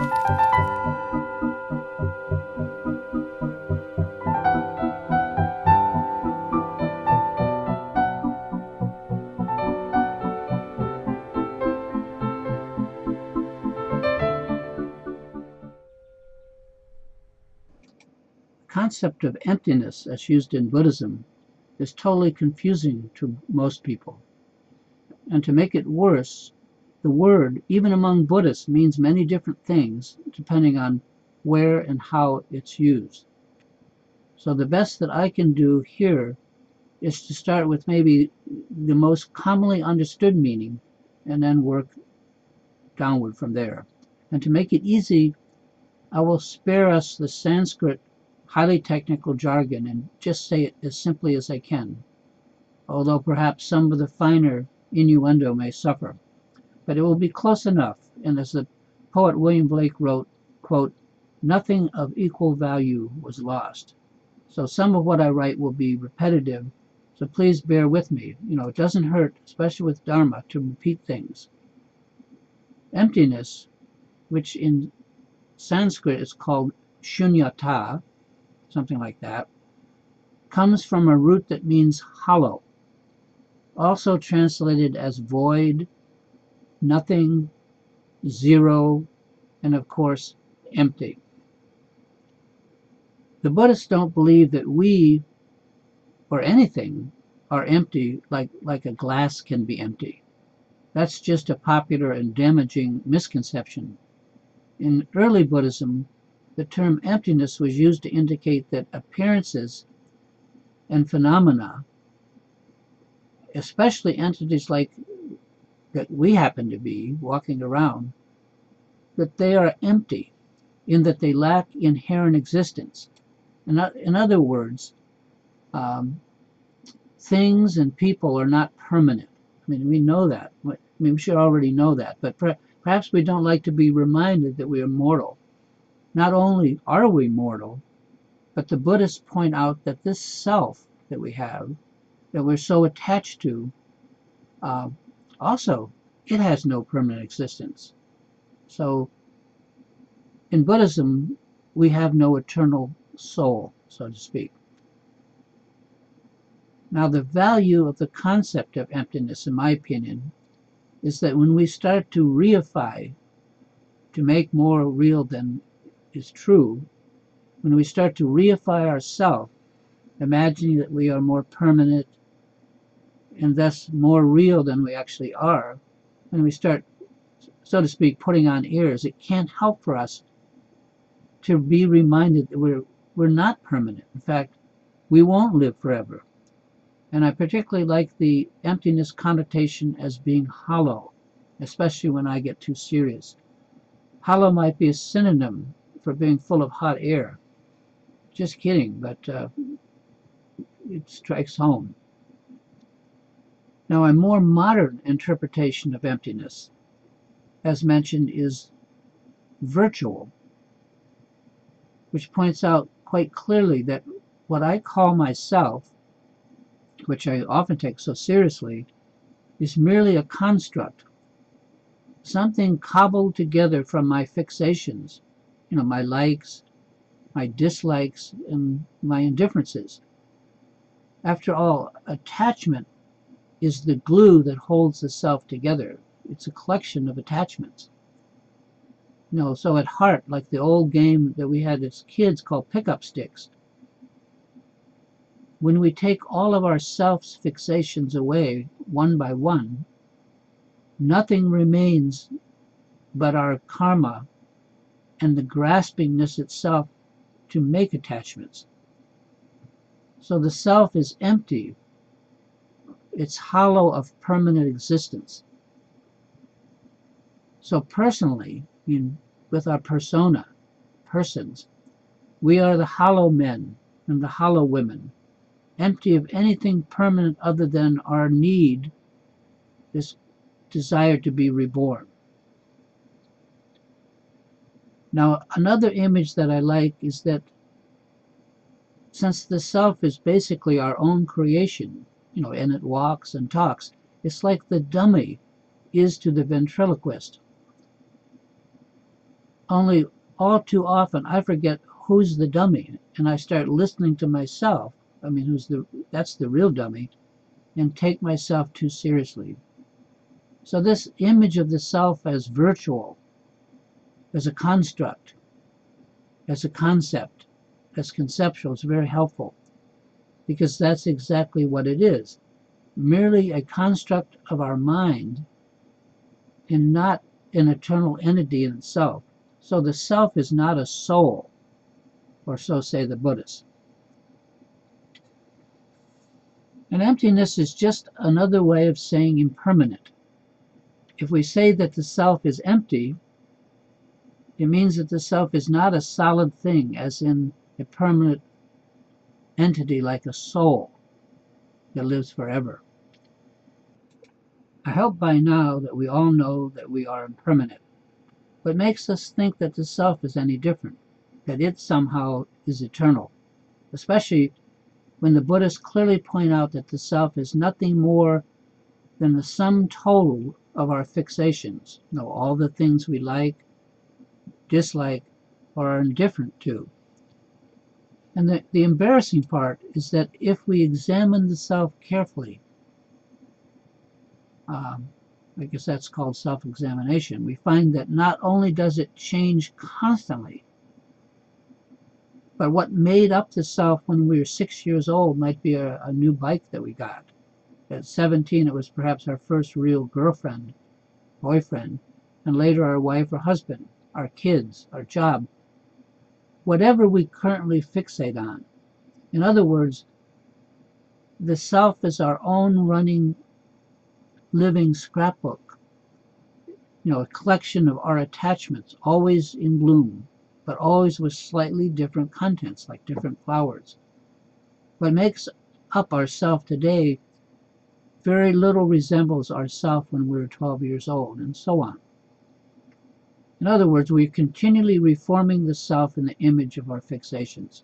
The concept of emptiness, as used in Buddhism, is totally confusing to most people. And to make it worse, the word, even among Buddhists, means many different things depending on where and how it's used. So the best that I can do here is to start with maybe the most commonly understood meaning and then work downward from there. And to make it easy, I will spare us the Sanskrit highly technical jargon and just say it as simply as I can, although perhaps some of the finer innuendo may suffer. But it will be close enough, and as the poet William Blake wrote, quote, "Nothing of equal value was lost." So some of what I write will be repetitive, so please bear with me. It doesn't hurt, especially with Dharma, to repeat things. Emptiness, which in Sanskrit is called shunyata, something like that, comes from a root that means hollow, also translated as void, nothing, zero, and of course, empty. The Buddhists don't believe that we, or anything, are empty like a glass can be empty. That's just a popular and damaging misconception. In early Buddhism, the term emptiness was used to indicate that appearances and phenomena, especially entities like that we happen to be walking around, that they are empty in that they lack inherent existence. In other words, things and people are not permanent. We know that. We should already know that, but perhaps we don't like to be reminded that we are mortal. Not only are we mortal, but the Buddhists point out that this self that we have, that we're so attached to, also, it has no permanent existence. So, in Buddhism, we have no eternal soul, so to speak. Now, the value of the concept of emptiness, in my opinion, is that when we start to reify, to make more real than is true, when we start to reify ourselves, imagining that we are more permanent and thus more real than we actually are, when we start, so to speak, putting on airs, it can't help for us to be reminded that we're not permanent. In fact, we won't live forever. And I particularly like the emptiness connotation as being hollow, especially when I get too serious. Hollow might be a synonym for being full of hot air. Just kidding, but it strikes home. Now, a more modern interpretation of emptiness, as mentioned, is virtual, which points out quite clearly that what I call myself, which I often take so seriously, is merely a construct, something cobbled together from my fixations, my likes, my dislikes, and my indifferences. After all, attachment is the glue that holds the self together. It's a collection of attachments. So at heart, like the old game that we had as kids called pick-up sticks, when we take all of our self's fixations away one by one, nothing remains but our karma and the graspingness itself to make attachments. So the self is empty. It's hollow of permanent existence. So personally, with our persona, persons, we are the hollow men and the hollow women, empty of anything permanent other than our need, this desire to be reborn. Now, another image that I like is that since the self is basically our own creation, and it walks and talks, it's like the dummy is to the ventriloquist. Only all too often I forget who's the dummy, and I start listening to myself. I mean, that's the real dummy, and take myself too seriously. So this image of the self as virtual, as a construct, as a concept, as conceptual is very helpful, because that's exactly what it is. Merely a construct of our mind and not an eternal entity in itself. So the self is not a soul, or so say the Buddhists. And emptiness is just another way of saying impermanent. If we say that the self is empty, it means that the self is not a solid thing, as in a permanent entity like a soul that lives forever. I hope by now that we all know that we are impermanent. What makes us think that the self is any different, that it somehow is eternal, especially when the Buddhists clearly point out that the self is nothing more than the sum total of our fixations, all the things we like, dislike, or are indifferent to. And the embarrassing part is that if we examine the self carefully, I guess that's called self-examination, we find that not only does it change constantly, but what made up the self when we were 6 years old might be a new bike that we got. At 17, it was perhaps our first real girlfriend, boyfriend, and later our wife or husband, our kids, our job, whatever we currently fixate on. In other words, the self is our own running, living scrapbook, a collection of our attachments, always in bloom, but always with slightly different contents, like different flowers. What makes up our self today very little resembles our self when we were 12 years old, and so on. In other words, we're continually reforming the self in the image of our fixations.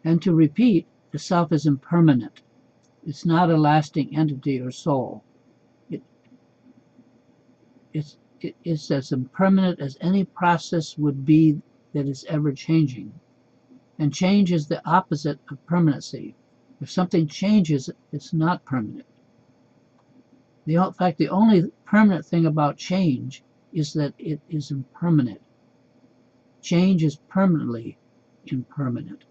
And to repeat, the self is impermanent. It's not a lasting entity or soul. It's as impermanent as any process would be that is ever changing. And change is the opposite of permanency. If something changes, it's not permanent. In fact, the only permanent thing about change is that it is impermanent. Change is permanently impermanent.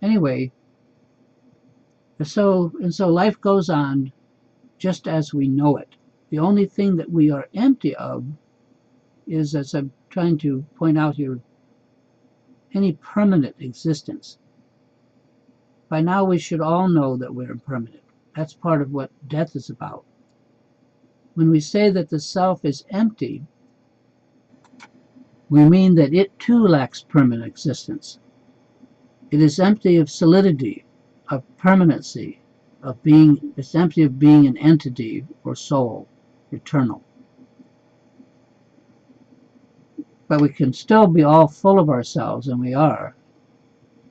Anyway, so life goes on just as we know it. The only thing that we are empty of is, as I'm trying to point out here, any permanent existence. By now we should all know that we're impermanent. That's part of what death is about. When we say that the self is empty, we mean that it too lacks permanent existence. It is empty of solidity, of permanency, it's empty of being an entity or soul, eternal. But we can still be all full of ourselves, and we are,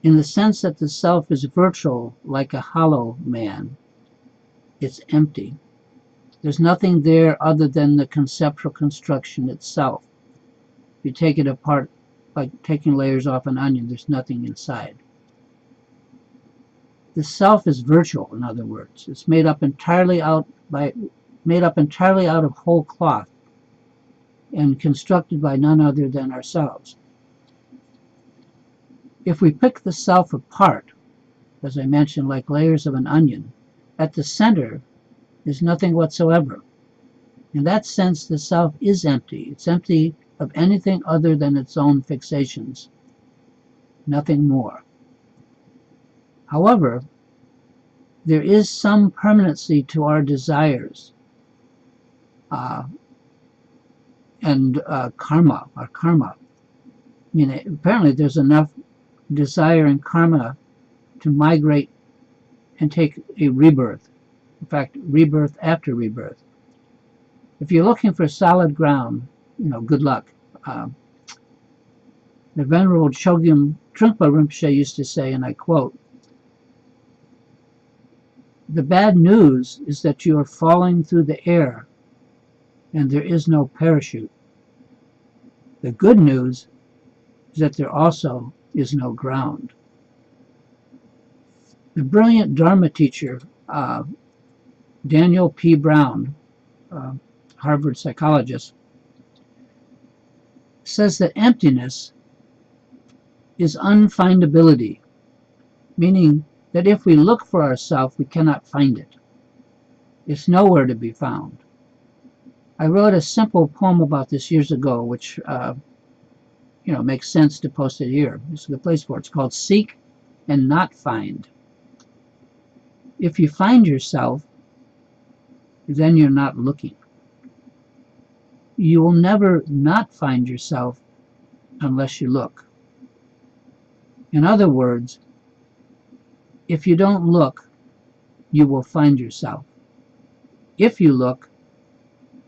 in the sense that the self is virtual, like a hollow man. It's empty. There's nothing there other than the conceptual construction itself. If you take it apart, like taking layers off an onion, there's nothing inside. The self is virtual, in other words. It's made up entirely out of whole cloth and constructed by none other than ourselves. If we pick the self apart, as I mentioned, like layers of an onion, at the center is nothing whatsoever. In that sense, the self is empty. It's empty of anything other than its own fixations. Nothing more. However, there is some permanency to our desires and karma, our karma. I mean, apparently there's enough desire and karma to migrate and take a rebirth. In fact, rebirth after rebirth. If you're looking for solid ground, good luck. The Venerable Chogyam Trungpa Rinpoche used to say, and I quote, "The bad news is that you are falling through the air and there is no parachute." The good news is that there also is no ground. The brilliant Dharma teacher, Daniel P. Brown, Harvard psychologist, says that emptiness is unfindability, meaning that if we look for ourselves, we cannot find it. It's nowhere to be found. I wrote a simple poem about this years ago, which makes sense to post it here. This is the place for it. It's called Seek and Not Find. If you find yourself, then you're not looking. You will never not find yourself unless you look. In other words, if you don't look, you will find yourself. If you look,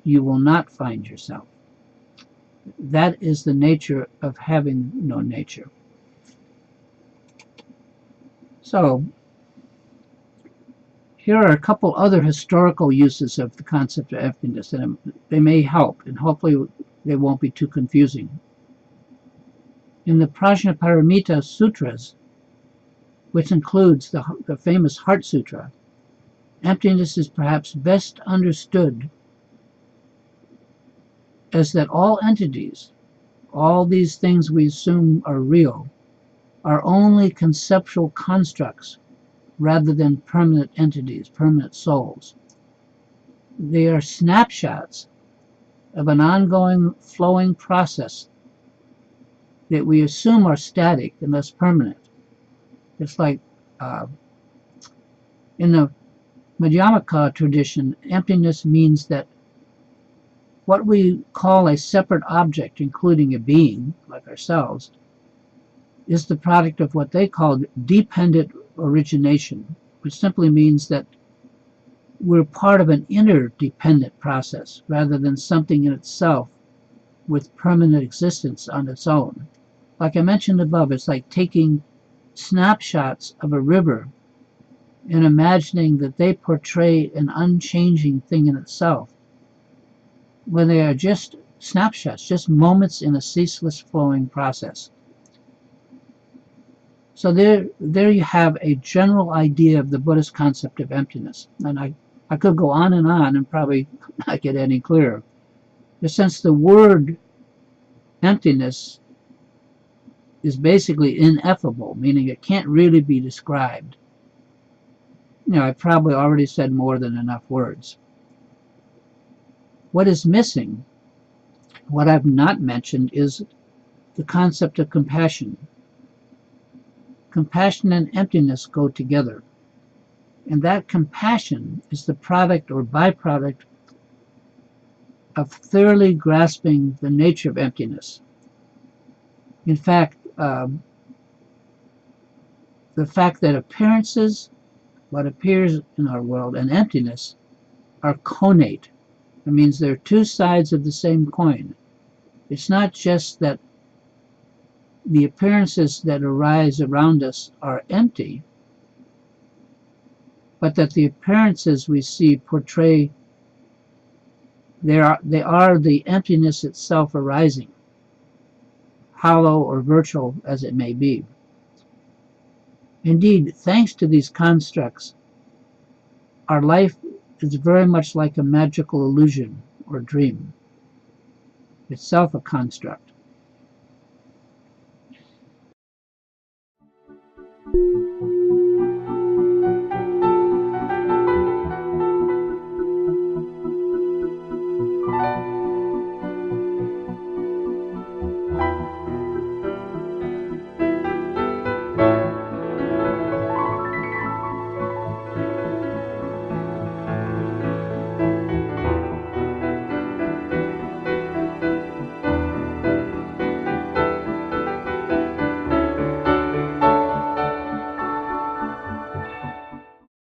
you will not find yourself. That is the nature of having no nature. So, here are a couple other historical uses of the concept of emptiness, and they may help, and hopefully they won't be too confusing. In the Prajnaparamita Sutras, which includes the famous Heart Sutra, emptiness is perhaps best understood as that all entities, all these things we assume are real, are only conceptual constructs rather than permanent entities, permanent souls. They are snapshots of an ongoing flowing process that we assume are static and thus permanent. It's like in the Madhyamaka tradition, emptiness means that what we call a separate object, including a being, like ourselves, is the product of what they call dependent origination, which simply means that we're part of an interdependent process rather than something in itself with permanent existence on its own. Like I mentioned above, it's like taking snapshots of a river and imagining that they portray an unchanging thing in itself, when they are just snapshots, just moments in a ceaseless flowing process. So there you have a general idea of the Buddhist concept of emptiness. And I could go on and probably not get any clearer. But since the word emptiness is basically ineffable, meaning it can't really be described, I probably already said more than enough words. What is missing, what I've not mentioned, is the concept of compassion. Compassion and emptiness go together. And that compassion is the product or byproduct of thoroughly grasping the nature of emptiness. In fact, the fact that appearances, what appears in our world, and emptiness are connate. It means they're two sides of the same coin. It's not just that the appearances that arise around us are empty, but that the appearances we see portray, they are the emptiness itself arising, hollow or virtual as it may be. Indeed, thanks to these constructs, our life is very much like a magical illusion or dream, itself a construct.